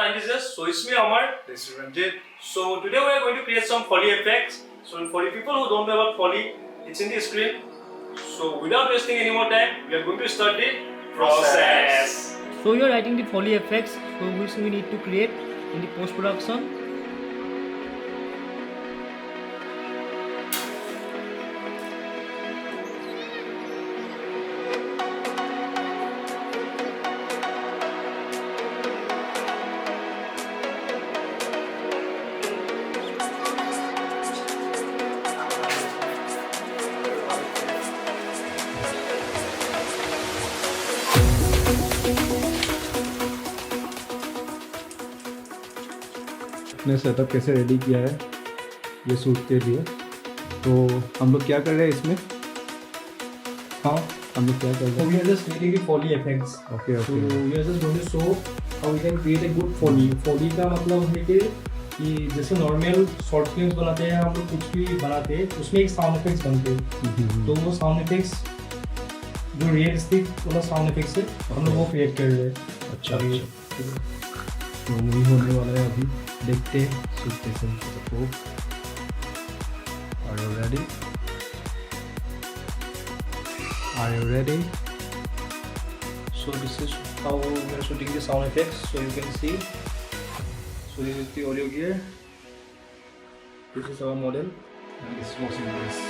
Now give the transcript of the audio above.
96. So it's me Amar, this is Ranjit. So today we are going to create some Foley effects. So for the people who don't know about Foley, it's in the screen. So without wasting any more time, we are going to start the process. So you are writing the Foley effects, so which we need to create in the post-production. ने setup कैसे ready किया है ये shoot के लिए। तो हम लोग क्या कर रहे हैं इसमें? हाँ, हम लोग क्या कर रहे so हैं? we are just creating the Foley effects. Okay So okay we are just going to show how we can create a good Foley. Foley का मतलब है कि जैसे नॉर्मल शॉर्ट फिल्म्स बनाते हैं हम लोग, कुछ भी बनाते हैं उसमें एक साउंड इफेक्ट्स बनते हैं। तो वो साउंड इफेक्ट्स जो रियलिस्टिक वाला साउंड इफेक्ट्स है हम लोग वो क्रिएट कर रहे हैं। अच्छा तो वही होने वाला है अभी। देखते हैं शूट कैसे हो। Are you ready? Are you ready? So this is how we are shooting the sound effects. So you can see. So this is the audio gear. This is our model. And this was in this.